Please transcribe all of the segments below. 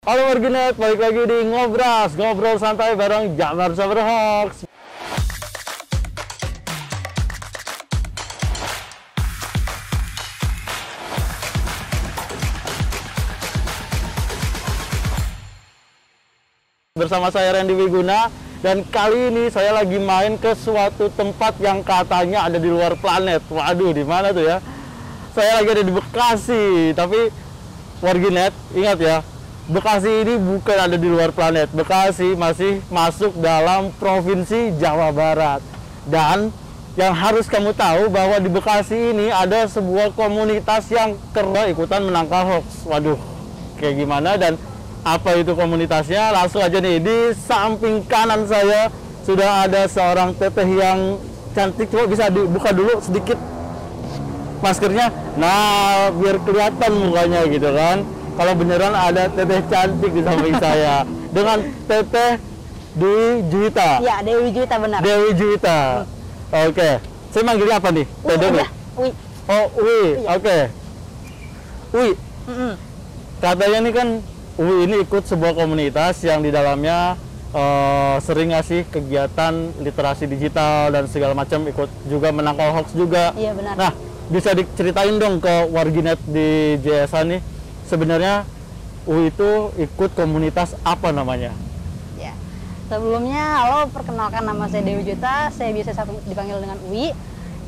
Halo Warginet, balik lagi di Ngobras, ngobrol santai bareng Jamar Sabar Hoax. Bersama saya Randy Wiguna, dan kali ini saya lagi main ke suatu tempat yang katanya ada di luar planet. Waduh, di mana tuh ya? Saya lagi ada di Bekasi, tapi Warginet, ingat ya, Bekasi ini bukan ada di luar planet. Bekasi masih masuk dalam Provinsi Jawa Barat. Dan yang harus kamu tahu bahwa di Bekasi ini ada sebuah komunitas yang kerja ikutan menangkal hoax. Waduh, kayak gimana dan apa itu komunitasnya? Langsung aja nih, di samping kanan saya sudah ada seorang teteh yang cantik. Coba bisa dibuka dulu sedikit maskernya. Nah, biar kelihatan mukanya gitu kan. Kalau beneran ada teteh cantik di samping saya dengan teteh Dewi Juwita. Iya, Dewi Juwita, benar. Dewi Juwita. Oke. Saya manggilnya apa nih? Teh Dewi. Wi. Oh, Wi. Iya. Oke. Wi. Katanya nih kan Wi ini ikut sebuah komunitas yang di dalamnya sering ngasih kegiatan literasi digital dan segala macam, ikut juga menangkal hoax juga. Iya, benar. Nah, bisa diceritain dong ke Warginet di JSA nih, sebenarnya UI itu ikut komunitas apa namanya? Ya. Sebelumnya, halo, perkenalkan nama saya Dewi Juwita, saya biasa dipanggil dengan UI.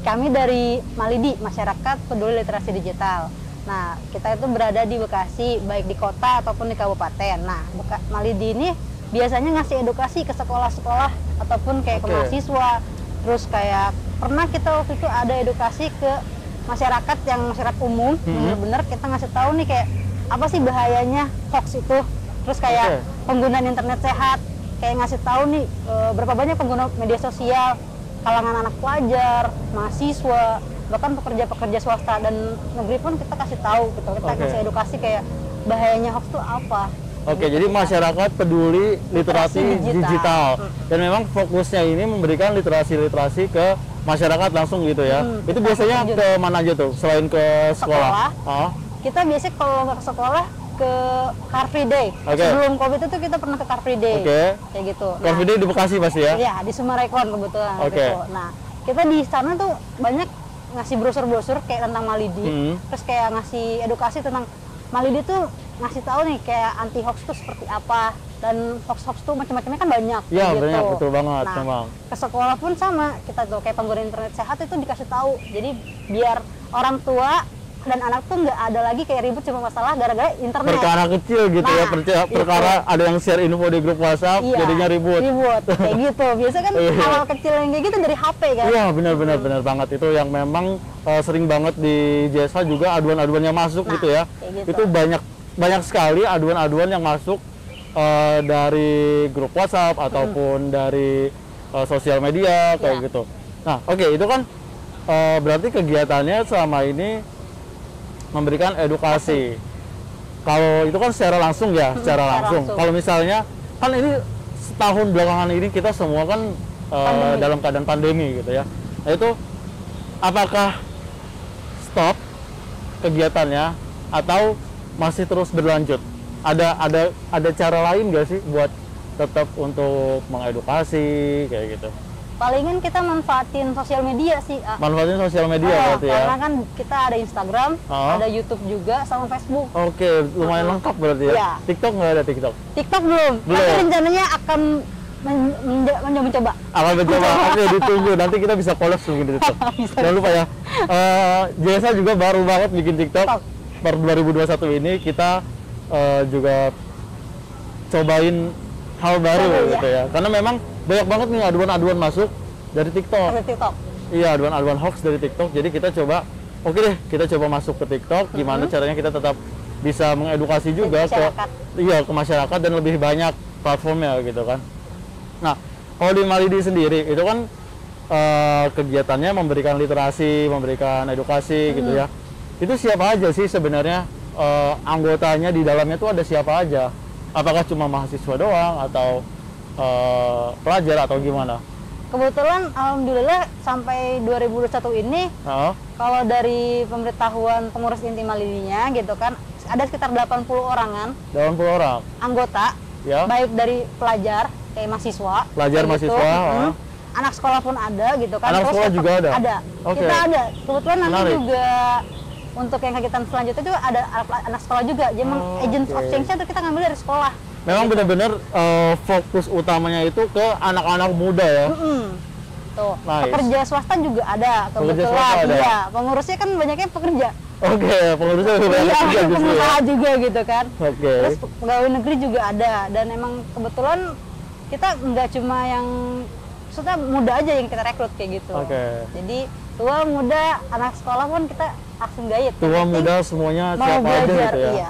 Kami dari Malidi, Masyarakat Peduli Literasi Digital. Nah, kita itu berada di Bekasi, baik di kota ataupun di kabupaten. Nah, Malidi ini biasanya ngasih edukasi ke sekolah-sekolah ataupun kayak ke mahasiswa. Terus kayak pernah kita waktu itu ada edukasi ke masyarakat yang masyarakat umum, bener-bener kita ngasih tahu nih kayak apa sih bahayanya hoax itu. Terus kayak penggunaan internet sehat, kayak ngasih tahu nih berapa banyak pengguna media sosial, kalangan anak pelajar, mahasiswa, bahkan pekerja-pekerja swasta dan negeri pun kita kasih tahu gitu. Kita kasih edukasi kayak bahayanya hoax itu apa. Oke, jadi masyarakat peduli literasi digital. Dan memang fokusnya ini memberikan literasi-literasi ke masyarakat langsung gitu ya. Itu biasanya ke mana aja tuh selain ke sekolah? Kita biasanya kalau nggak ke sekolah ke Car Free Day. Sebelum COVID itu kita pernah ke Car Free Day. Kayak gitu. Car Free Day di Bekasi pasti ya? Iya, di Summarecon kebetulan. Gitu. Nah, kita di sana tuh banyak ngasih brosur-brosur kayak tentang Malidi. Terus kayak ngasih edukasi tentang Malidi tuh, ngasih tahu nih kayak anti hoax tuh seperti apa, dan hoax tuh macam-macamnya kan banyak. Iya, gitu. banyak, betul banget. Nah, memang ke sekolah pun sama, kita tuh kayak pengguna internet sehat itu dikasih tahu. Jadi biar orang tua dan anak tuh nggak ada lagi kayak ribut cuma masalah gara-gara internet. Perkara kecil gitu ya, perkara ada yang share info di grup WhatsApp, jadinya ribut. Kayak gitu. Biasa kan hal kecil yang kayak gitu dari HP kan. Iya, benar banget. Itu yang memang sering banget di JSA juga aduan-aduan yang masuk gitu ya. Gitu. Itu banyak sekali aduan-aduan yang masuk dari grup WhatsApp ataupun dari sosial media kayak gitu. Nah, itu kan berarti kegiatannya selama ini memberikan edukasi. Kalau itu kan secara langsung ya, secara langsung. Kalau misalnya kan ini setahun belakangan ini kita semua kan dalam keadaan pandemi gitu ya. Nah, itu apakah stop kegiatannya atau masih terus berlanjut? Ada cara lain nggak sih buat tetap untuk mengedukasi kayak gitu? Palingan kita manfaatin sosial media sih. Manfaatin sosial media berarti ya? Karena kan kita ada Instagram, ada YouTube juga, sama Facebook. Oke, lumayan lengkap berarti ya? Iya. TikTok nggak ada TikTok? TikTok belum. Tapi rencananya akan mencoba. Akan mencoba. Oke, ditunggu. Nanti kita bisa collab mungkin di TikTok. Jangan lupa ya. JSA juga baru banget bikin TikTok. Per 2021 ini kita juga cobain hal baru gitu ya. Karena memang banyak banget nih aduan-aduan masuk dari TikTok. Iya, aduan-aduan hoax dari TikTok. Jadi kita coba, kita coba masuk ke TikTok. Gimana caranya kita tetap bisa mengedukasi juga ke masyarakat dan lebih banyak platformnya gitu kan. Nah, kalau di Malidi sendiri itu kan kegiatannya memberikan literasi, memberikan edukasi gitu ya. Itu siapa aja sih sebenarnya anggotanya di dalamnya tuh ada siapa aja? Apakah cuma mahasiswa doang atau pelajar atau gimana? Kebetulan alhamdulillah sampai 2021 ini kalau dari pemberitahuan pengurus inti Malidinya gitu kan, ada sekitar 80 orangan 80 orang. anggota, Ya. baik dari pelajar kayak mahasiswa, Pelajar, kayak gitu. mahasiswa, Anak sekolah pun ada gitu kan. Anak Terus sekolah juga ada? Ada. Oke. Kita ada. Kebetulan nanti Menarik. juga untuk yang kegiatan selanjutnya itu ada anak sekolah juga. Jadi emang agent of Oke. change-nya tuh kita ngambil dari sekolah. Memang benar-benar fokus utamanya itu ke anak-anak muda ya. Tuh. Nice. Pekerja swasta juga ada. Pekerja Kebetulan swasta ada? iya. Pengurusnya kan banyaknya pekerja. Oke, pengurusnya lebih banyak Iya, juga justru ya. pengusaha juga gitu kan. Oke. Terus pegawai negeri juga ada, dan emang kebetulan kita nggak cuma yang maksudnya muda aja yang kita rekrut kayak gitu. Oke. Jadi tua, muda, anak sekolah pun kita langsung gayet. Tua, Yang penting muda semuanya mau siapa aja belajar, gitu ya. iya.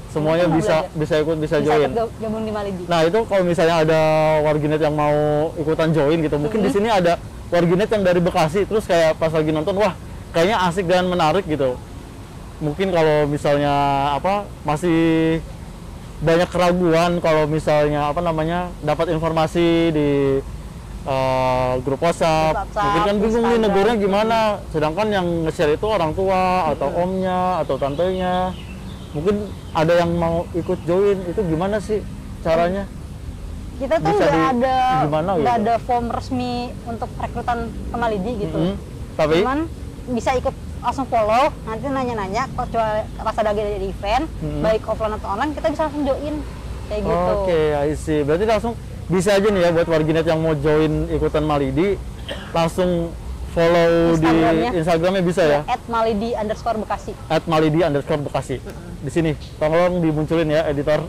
Semuanya Mau bisa belajar. bisa ikut, bisa Bisa join. ikut gabung di Malidi. Nah, itu kalau misalnya ada warganet yang mau ikutan join gitu, mungkin di sini ada warganet yang dari Bekasi, terus kayak pas lagi nonton, wah kayaknya asik dan menarik gitu. Mungkin kalau misalnya masih banyak keraguan kalau misalnya dapat informasi di grup WhatsApp, mungkin kan bingung nih Instagram. negurnya gimana, sedangkan yang nge-share itu orang tua atau omnya atau tantenya. Mungkin ada yang mau ikut join, itu gimana sih caranya? Kita tuh Bisa gimana nggak gitu? ada form resmi untuk rekrutan ke Malidi gitu. Tapi Cuman bisa ikut langsung follow, nanti nanya-nanya, kecuali pas ada event, baik offline atau online, kita bisa langsung join kayak gitu. Oke, I see. Berarti langsung bisa aja nih ya buat warganet yang mau join ikutan Malidi, langsung follow Instagramnya. di Instagramnya bisa ya? @malidi_bekasi. @malidi_bekasi. Di sini, tolong dimunculin ya editor.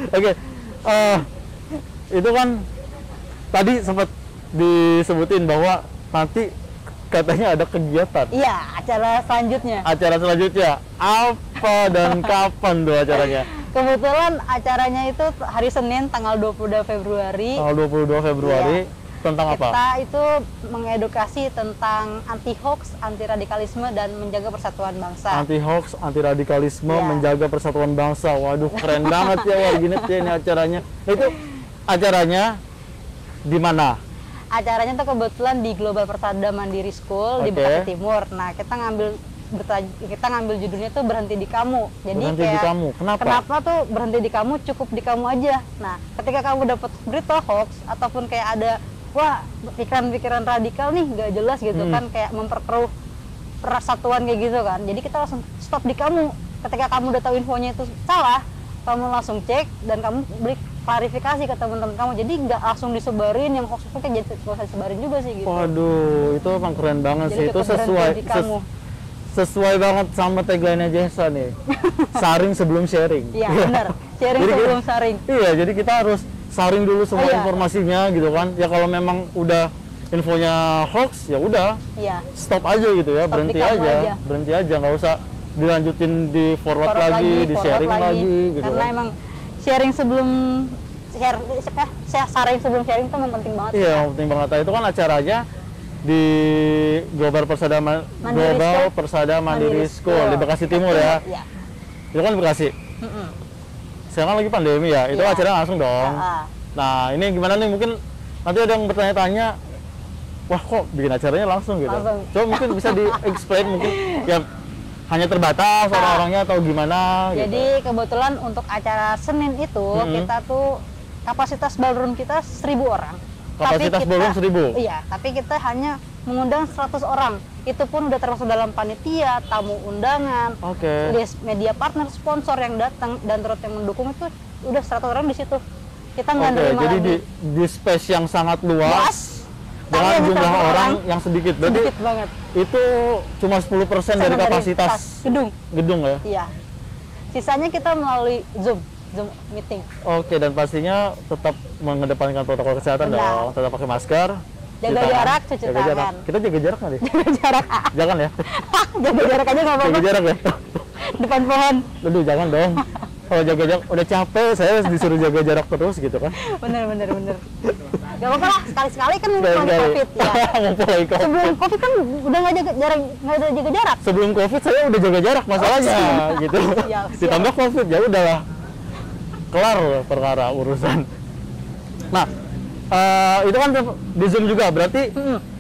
Oke, itu kan tadi sempat disebutin bahwa nanti katanya ada kegiatan. Iya, acara selanjutnya. Acara selanjutnya apa dan kapan tuh acaranya? Kebetulan acaranya itu hari Senin tanggal 22 Februari. Tanggal 22 Februari. Tentang apa? Kita itu mengedukasi tentang anti hoax, anti radikalisme, dan menjaga persatuan bangsa. Anti hoax, anti radikalisme, Iya. menjaga persatuan bangsa. Waduh, keren banget ya warganet ya ini acaranya. Itu acaranya di mana? Acaranya tuh kebetulan di Global Persada Mandiri School di Oke. Bekasi Timur. Nah, kita ngambil judulnya tuh berhenti di kamu. Jadi Berhenti di kamu. Kenapa? tuh berhenti di kamu, cukup di kamu aja. Nah, ketika kamu dapat berita hoax ataupun kayak ada pikiran-pikiran radikal nih nggak jelas gitu kan, kayak memperkeruh persatuan kayak gitu kan. Jadi kita langsung stop di kamu. Ketika kamu udah tahu infonya itu salah, kamu langsung cek dan kamu beri klarifikasi ke teman-teman kamu. Jadi nggak langsung disebarin yang hoax-hoax, jadi nggak usah disebarin juga sih gitu. Waduh, itu emang keren banget Jadi sih. Itu kita berhenti di kamu. sesuai banget sama tagline-nya Jessa nih. Saring sebelum sharing. Iya benar, sharing Jadi sebelum saring. Iya, jadi kita harus saring dulu semua Oh, iya. informasinya gitu kan. Ya kalau memang udah infonya hoax, ya udah Iya. stop aja gitu ya, Stop berhenti di kamu aja. aja. Berhenti aja, nggak usah dilanjutin di forward lagi, di forward sharing lagi gitu Karena kan. emang sharing sebelum sharing itu emang penting banget. Iya, yang penting banget. Itu kan acaranya di Global Persada Mandiri School di Bekasi Timur ya. Iya. Itu kan Bekasi. Sekarang lagi pandemi ya, itu Iya. acaranya langsung dong. Ah, Nah, ini gimana nih? Mungkin nanti ada yang bertanya-tanya, wah kok bikin acaranya langsung gitu. Langsung. Coba mungkin bisa di-explain mungkin ya hanya terbatas orang-orangnya atau gimana gitu. Jadi kebetulan untuk acara Senin itu kita tuh kapasitas ballroom kita 1.000 orang. Kapasitas ballroom 1.000? Iya, tapi kita hanya mengundang 100 orang. Itu pun udah termasuk dalam panitia, tamu undangan, Oke. media partner, sponsor yang datang dan terus yang mendukung itu udah 100 orang di situ. Kita Oke, nggak nerima jadi lagi. di space yang sangat luas dengan tapi jumlah 100 orang yang sedikit. Berarti sedikit banget. itu cuma 10% dari Sama kapasitas gedung. ya. Iya. Sisanya kita melalui Zoom meeting. Oke, dan pastinya tetap mengedepankan protokol kesehatan Benar. dong. Tetap pakai masker, Jaga cuci tangan, jarak, cuci jaga jarak. tangan. Kita jaga jarak nggak deh? Jaga jarak. Jangan ya. Jaga jarak aja nggak Jaga apa-apa. jarak ya. Depan pohon. Aduh, jangan dong. Kalau jaga jarak udah capek, saya disuruh jaga jarak terus gitu kan. Bener. Gak apa-apa lah, sekali-sekali kan lagi Sekali-sekali. COVID ya. Mulai COVID. Sebelum COVID kan udah nggak ada jaga jarak. Sebelum COVID saya udah jaga jarak masalahnya gitu. Siap. Ditambah COVID ya udahlah. Kelar perkara urusan. Nah, itu kan di Zoom juga berarti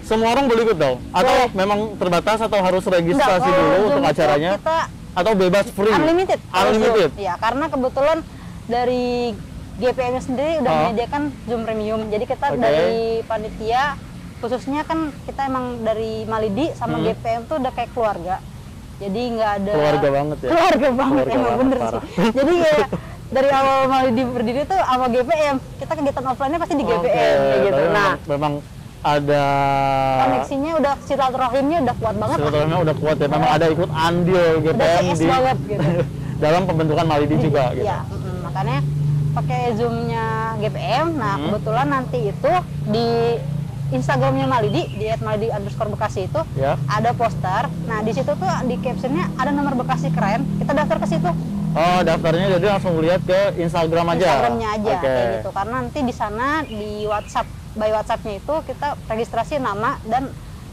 semua orang boleh ikut dong? Atau Boleh. memang terbatas atau harus registrasi Enggak, kalau dulu Zoom untuk itu acaranya? Kita atau bebas free? Unlimited. Unlimited. Ya, karena kebetulan dari GPM sendiri udah menyediakan Zoom Premium. Jadi kita dari panitia khususnya kan kita emang dari Malidi sama GPM tuh udah kayak keluarga. Jadi nggak ada keluarga banget ya. Keluarga banget Keluarga emang banget, bener parah. sih. Jadi ya dari awal Malidi berdiri tuh sama GPM. Kita kegiatan offline-nya pasti di GPM kayak gitu. Tapi Nah, memang ada koneksinya udah silaturahimnya udah kuat banget lah. silaturahimnya udah kuat ya. Memang ada ikut andil Udah GPM CS di banget gitu. dalam pembentukan Malidi juga gitu. Iya, makanya pakai Zoom-nya GPM. Nah, kebetulan nanti itu di Instagramnya Malidi, di @malidi_bekasi itu ada poster. Nah, di situ tuh di captionnya ada nomor Bekasi keren. Kita daftar ke situ. Oh, daftarnya jadi langsung lihat ke Instagram aja. Instagramnya aja kayak gitu. Karena nanti di sana di WhatsApp, by WhatsApp-nya itu kita registrasi nama dan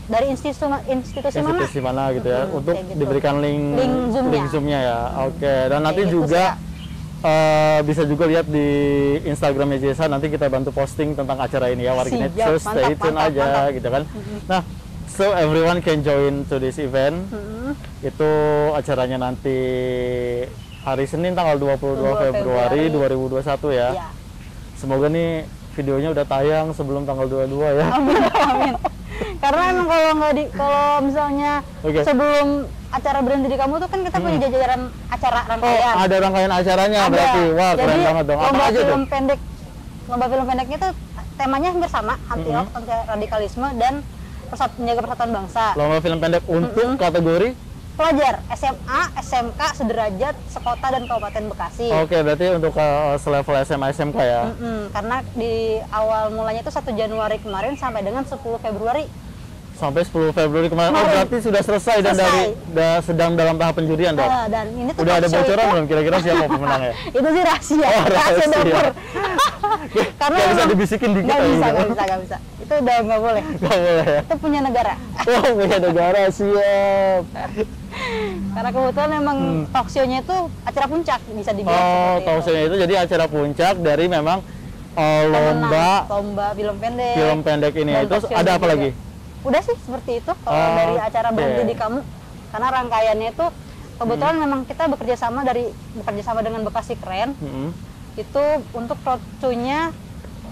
dari institusi mana gitu ya, untuk gitu. diberikan link Zoom-nya ya. Oke, dan nanti gitu juga bisa juga lihat di Instagramnya Jesa, nanti kita bantu posting tentang acara ini ya, warganet. So stay tune aja gitu kan. Nah, so everyone can join to this event. Itu acaranya nanti hari Senin tanggal 22 Februari 2021 ya. Semoga nih videonya udah tayang sebelum tanggal 22 ya. Amin. Karena emang kalau misalnya sebelum acara berhenti di kamu tuh kan kita punya jajaran acara rangkaian. Oh, ada rangkaian acaranya berarti. Wah, jadi, keren banget dong. Apa aja tuh? Lomba film pendeknya tuh temanya hampir sama, anti hoax, anti radikalisme dan menjaga persatuan bangsa. Lomba film pendek untuk kategori pelajar SMA, SMK, sederajat, sekota dan Kabupaten Bekasi. Oke, berarti untuk selevel SMA SMK ya. Karena di awal mulanya itu 1 Januari kemarin sampai dengan 10 Februari. Sampai 10 Februari kemarin. Oh, berarti sudah selesai dan sedang dalam tahap penjurian dong. Dan ini tuh udah ada bocoran belum kira-kira siapa pemenangnya? Itu sih rahasia. Oh, rahasia dapur. Karena nggak bisa dibisikin dikit. Nggak bisa. Itu udah nggak boleh. Nggak boleh ya. Itu punya negara. Oh, punya negara, siap. Karena kebetulan memang talk show-nya itu acara puncak, bisa dibilang seperti talk show-nya itu jadi acara puncak dari memang lomba film pendek. Film pendek ini. Terus ada apa lagi? Udah sih seperti itu kalau dari acara berhenti di kamu. Karena rangkaiannya itu kebetulan memang kita bekerja sama dengan Bekasi Keren. Itu untuk roadshow-nya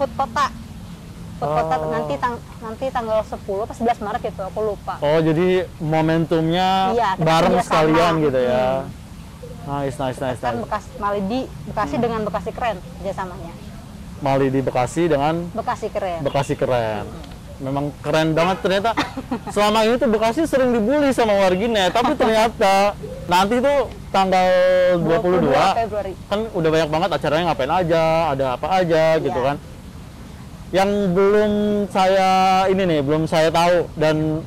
Hut Kota. Hut Kota nanti tanggal 10 atau 11 Maret gitu, aku lupa. Oh, jadi momentumnya bareng sekalian gitu ya. Nice. Kan Bekasi dengan Bekasi Keren kerjasamanya. Malidi Bekasi dengan Bekasi Keren. Memang keren banget ternyata. Selama ini tuh Bekasi sering dibully sama warginet, tapi ternyata nanti tuh tanggal 22 Februari kan udah banyak banget acaranya, ngapain aja, ada apa aja gitu kan. Yang belum saya tahu, dan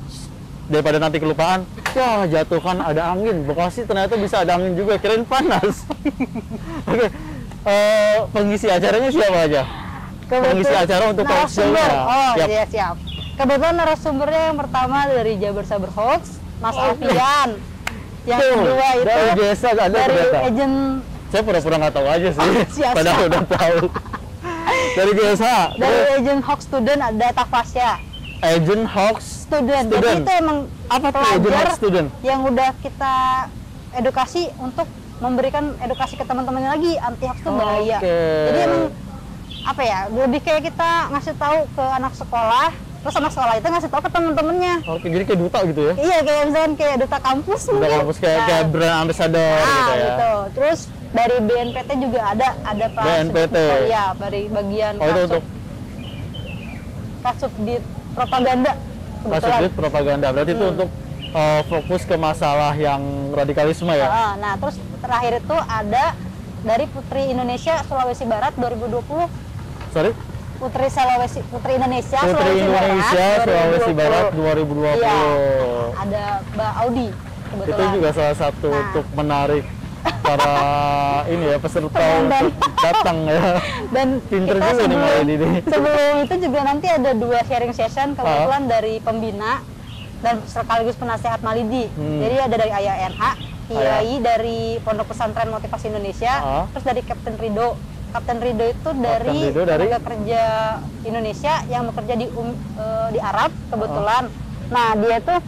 daripada nanti kelupaan, wah jatuhkan ada angin. Bekasi ternyata bisa ada angin juga, kirain panas. Oke. Pengisi acaranya siapa aja? Pengisi acara untuk talk show-nya. Oh iya, siap. Kebetulan narasumbernya yang pertama dari Jabar Saber Hoax, Mas Alfian. Yang kedua itu dari agent. Saya pura-pura nggak tahu aja sih. Padahal udah tahu. Dari Jesa. Dari agent Hoax Student ada Tafasya. Agent Hoax Student. Jadi itu emang apa pelajar yang udah kita edukasi untuk memberikan edukasi ke teman-temannya lagi, anti hoax itu bahaya. Jadi emang apa ya, lebih kayak kita ngasih tahu ke anak sekolah, terus anak sekolah itu ngasih tahu ke teman-temannya. Oke, jadi kayak duta gitu ya? Iya, kayak misalkan kayak duta kampus mungkin. Duta kampus kayak brand ambassador gitu ya? Gitu. Terus dari BNPT juga ada Pak BNPT? Iya, dari bagian Kasubdit Propaganda. Kasubdit Propaganda, berarti itu untuk fokus ke masalah yang radikalisme ya? Nah, terus terakhir itu ada dari Putri Indonesia Sulawesi Barat 2020. Sorry? Putri Indonesia Sulawesi Barat 2020. Iya, ada Mbak Audi kebetulan. Itu juga salah satu untuk menarik para peserta untuk datang ya. Dan pinter juga nih Mbak ini. Sebelum itu juga nanti ada 2 sharing session kebetulan dari pembina dan sekaligus penasehat Malidi. Jadi ada dari Ayah NH, Kiai dari Pondok Pesantren Motivasi Indonesia, terus dari Kapten Rido. Kapten Rido itu dari tenaga kerja Indonesia yang bekerja di Arab kebetulan. Nah, dia tuh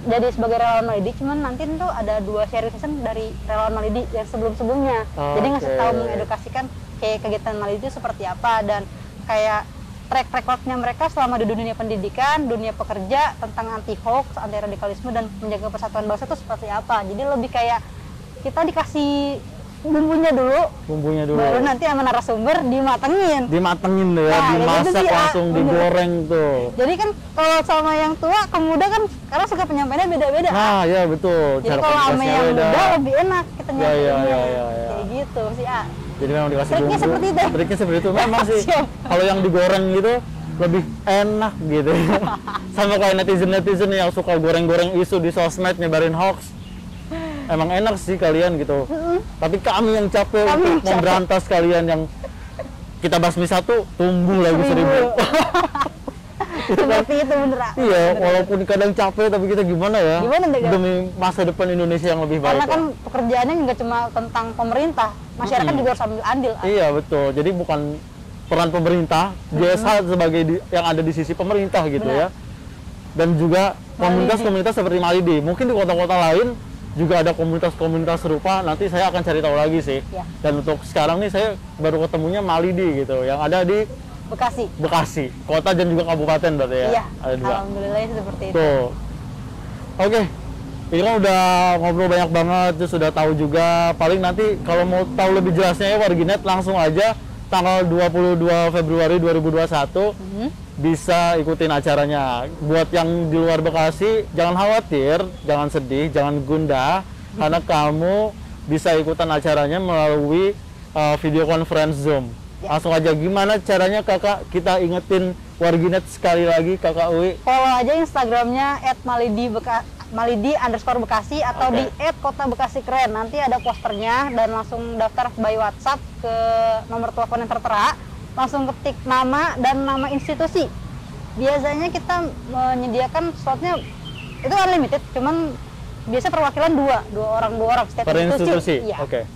jadi sebagai relawan Malidi, cuman nanti tuh ada 2 sharing session dari relawan Malidi yang sebelum-sebelumnya. Jadi ngasih tahu, mengedukasikan kayak kegiatan Malidi itu seperti apa, dan kayak track recordnya mereka selama di dunia pendidikan, dunia pekerja, tentang anti hoax, anti radikalisme, dan menjaga persatuan bangsa itu seperti apa. Jadi lebih kayak kita dikasih bumbunya dulu, baru nanti sama narasumber dimatengin tuh ya, nah, dimasak gitu sih, langsung digoreng tuh. Jadi kan kalau sama yang tua ke muda kan karena suka penyampaiannya beda-beda. Nah ya betul, jadi kalau sama yang muda lebih enak kita nyampainya kayak gitu sih. Jadi memang dikasih triknya bumbu. seperti itu. Triknya seperti itu memang sih. Kalau yang digoreng gitu lebih enak gitu. Sama kayak netizen yang suka goreng-goreng isu di sosmed, nyebarin hoax. Emang enak sih kalian gitu. Tapi kami yang capek untuk memberantas kalian yang kita basmi satu, tumbuh lagi 1000. Seperti itu bener. Iya, walaupun kadang capek tapi kita gimana ya? Demi masa depan Indonesia yang lebih baik. Karena kan pekerjaannya nggak cuma tentang pemerintah, masyarakat juga harus ambil andil. Iya betul. Jadi bukan peran pemerintah, jasa sebagai yang ada di sisi pemerintah gitu ya. Dan juga komunitas-komunitas seperti Malidi. Mungkin di kota-kota lain juga ada komunitas-komunitas serupa. Nanti saya akan cari tahu lagi sih. Ya. Dan untuk sekarang nih saya baru ketemunya Malidi gitu, yang ada di Bekasi, kota dan juga kabupaten berarti ya? Iya, ada 2. alhamdulillah seperti itu. Tuh. Oke, ini kan udah ngobrol banyak banget, terus sudah tahu juga. Paling nanti kalau mau tahu lebih jelasnya ya Warginet, langsung aja tanggal 22 Februari 2021 bisa ikutin acaranya. Buat yang di luar Bekasi, jangan khawatir, jangan sedih, jangan gundah, karena kamu bisa ikutan acaranya melalui video conference Zoom. Langsung aja, gimana caranya kakak? Kita ingetin Warginet sekali lagi, kakak Uwi. Follow aja Instagramnya @malidi_bekasi atau di @kota_bekasi_keren. Nanti ada posternya, dan langsung daftar by WhatsApp ke nomor telepon yang tertera. Langsung ketik nama dan nama institusi. Biasanya kita menyediakan slotnya itu unlimited, cuman biasa perwakilan dua orang setiap per institusi. Iya. Oke.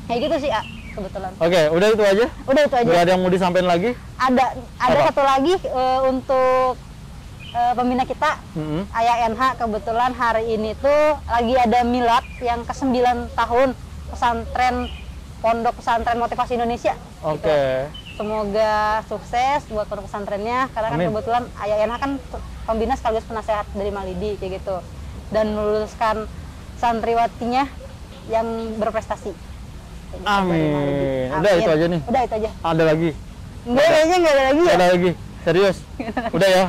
Kayak gitu sih, kebetulan. Oke, udah itu aja? Udah itu aja. Gak ada yang mau disampaikan lagi? Ada satu lagi untuk pembina kita, Ayah NH. Kebetulan hari ini tuh lagi ada milad yang ke-9 tahun Pondok Pesantren Motivasi Indonesia. Oke. Gitu. Semoga sukses buat pondok pesantrennya, karena kan kebetulan Ayah NH kan pembina sekaligus penasehat dari Malidi kayak gitu, dan meluluskan santriwatinya yang berprestasi. Amin. Udah itu aja nih. Udah itu aja. Ada lagi? Enggak, kayaknya enggak ada lagi ya. Ada lagi. Serius? Udah ya?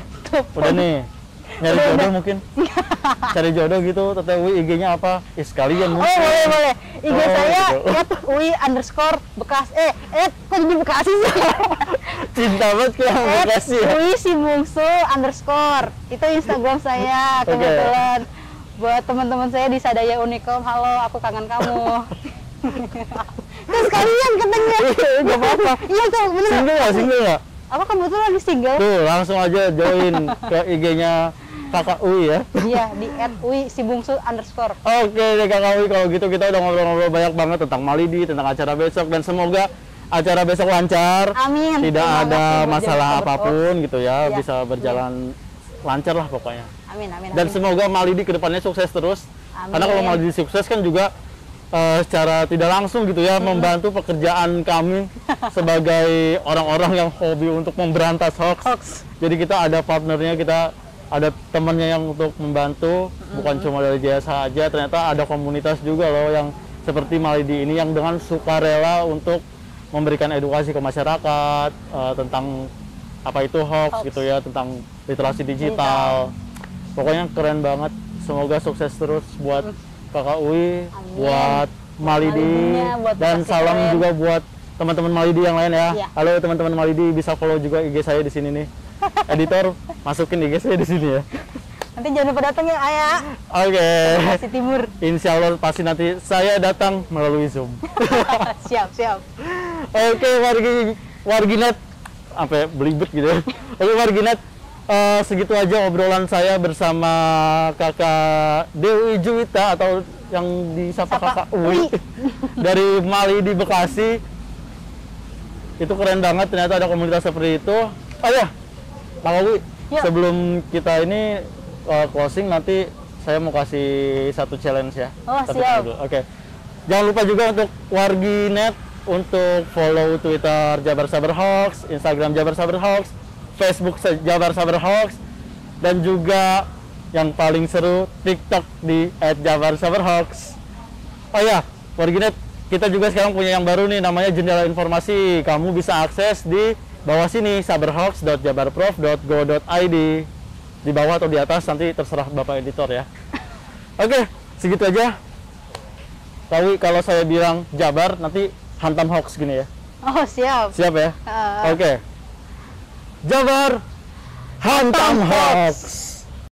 Udah nih. Nyari jodoh mungkin? Cari jodoh gitu, Teteh Uwi IG-nya apa? Sekalian mungkin. Oh, boleh. IG saya gitu. @uwi_bekas. Kok jadi Bekasi sih? Cinta banget ke Bekasi ya? @uwi_sibungsu_. Itu Instagram saya kebetulan. Buat teman-teman saya di Sadaya Unikom, halo, aku kangen kamu. Terus sekalian katanya. Gak apa-apa. Iya tuh, bener. Single nggak? Apa kebetulan lagi single? Tuh, langsung aja join ke IG-nya kakak Uwi ya. Iya, di @uwi_sibungsu_. Oke deh kakak Uwi, kalau gitu kita udah ngobrol-ngobrol banyak banget tentang Malidi, tentang acara besok, dan semoga acara besok lancar. Amin. Tidak ada masalah apapun gitu ya, Iya. bisa berjalan lancar lah pokoknya. Amin. Dan semoga Malidi kedepannya sukses terus. Amin. Karena kalau Malidi sukses kan juga secara tidak langsung gitu ya, membantu pekerjaan kami sebagai orang-orang yang hobi untuk memberantas hoax. Jadi kita ada partnernya, kita ada temannya yang untuk membantu, bukan cuma dari jasa aja, ternyata ada komunitas juga loh yang seperti Malidi ini yang dengan sukarela untuk memberikan edukasi ke masyarakat tentang apa itu hoax gitu ya, tentang literasi digital. Pokoknya keren banget. Semoga sukses terus buat Kakak Uwi, buat Malidi, buat dan salam keren. juga buat teman-teman Malidi yang lain ya. Iya. Halo teman-teman Malidi, bisa follow juga IG saya di sini nih. Editor, masukin IG saya di sini ya. Nanti jangan lupa datang ya, Ayah. Oke. Bekasi Timur. Insya Allah pasti nanti saya datang melalui Zoom. Siap. Oke, Warginet, sampai belibet gitu ya. Oke, Warginet, segitu aja obrolan saya bersama Kakak Dewi Juwita atau yang disapa Kakak Uwi dari Malidi Bekasi. Itu keren banget, ternyata ada komunitas seperti itu. Oh ya, Kakak Uwi, sebelum kita ini closing, nanti saya mau kasih satu challenge ya. Oh, Satu siap. dulu. Oke. Jangan lupa juga untuk Warginet untuk follow Twitter Jabar Sabar Hoax, Instagram Jabar Sabar Hoax, Facebook Jabar Sabar Hoax, dan juga yang paling seru TikTok di @jabarsabarhoax. Oh ya, Warginet, kita juga sekarang punya yang baru nih, namanya Jendela Informasi. Kamu bisa akses di bawah sini, sabarhoax.jabarprof.go.id. Di bawah atau di atas, nanti terserah Bapak Editor ya. Oke, segitu aja. Tahu kalau saya bilang Jabar, nanti hantam hoax gini ya. Oh, siap. Siap ya? Oke. Jabar, hantam hoax.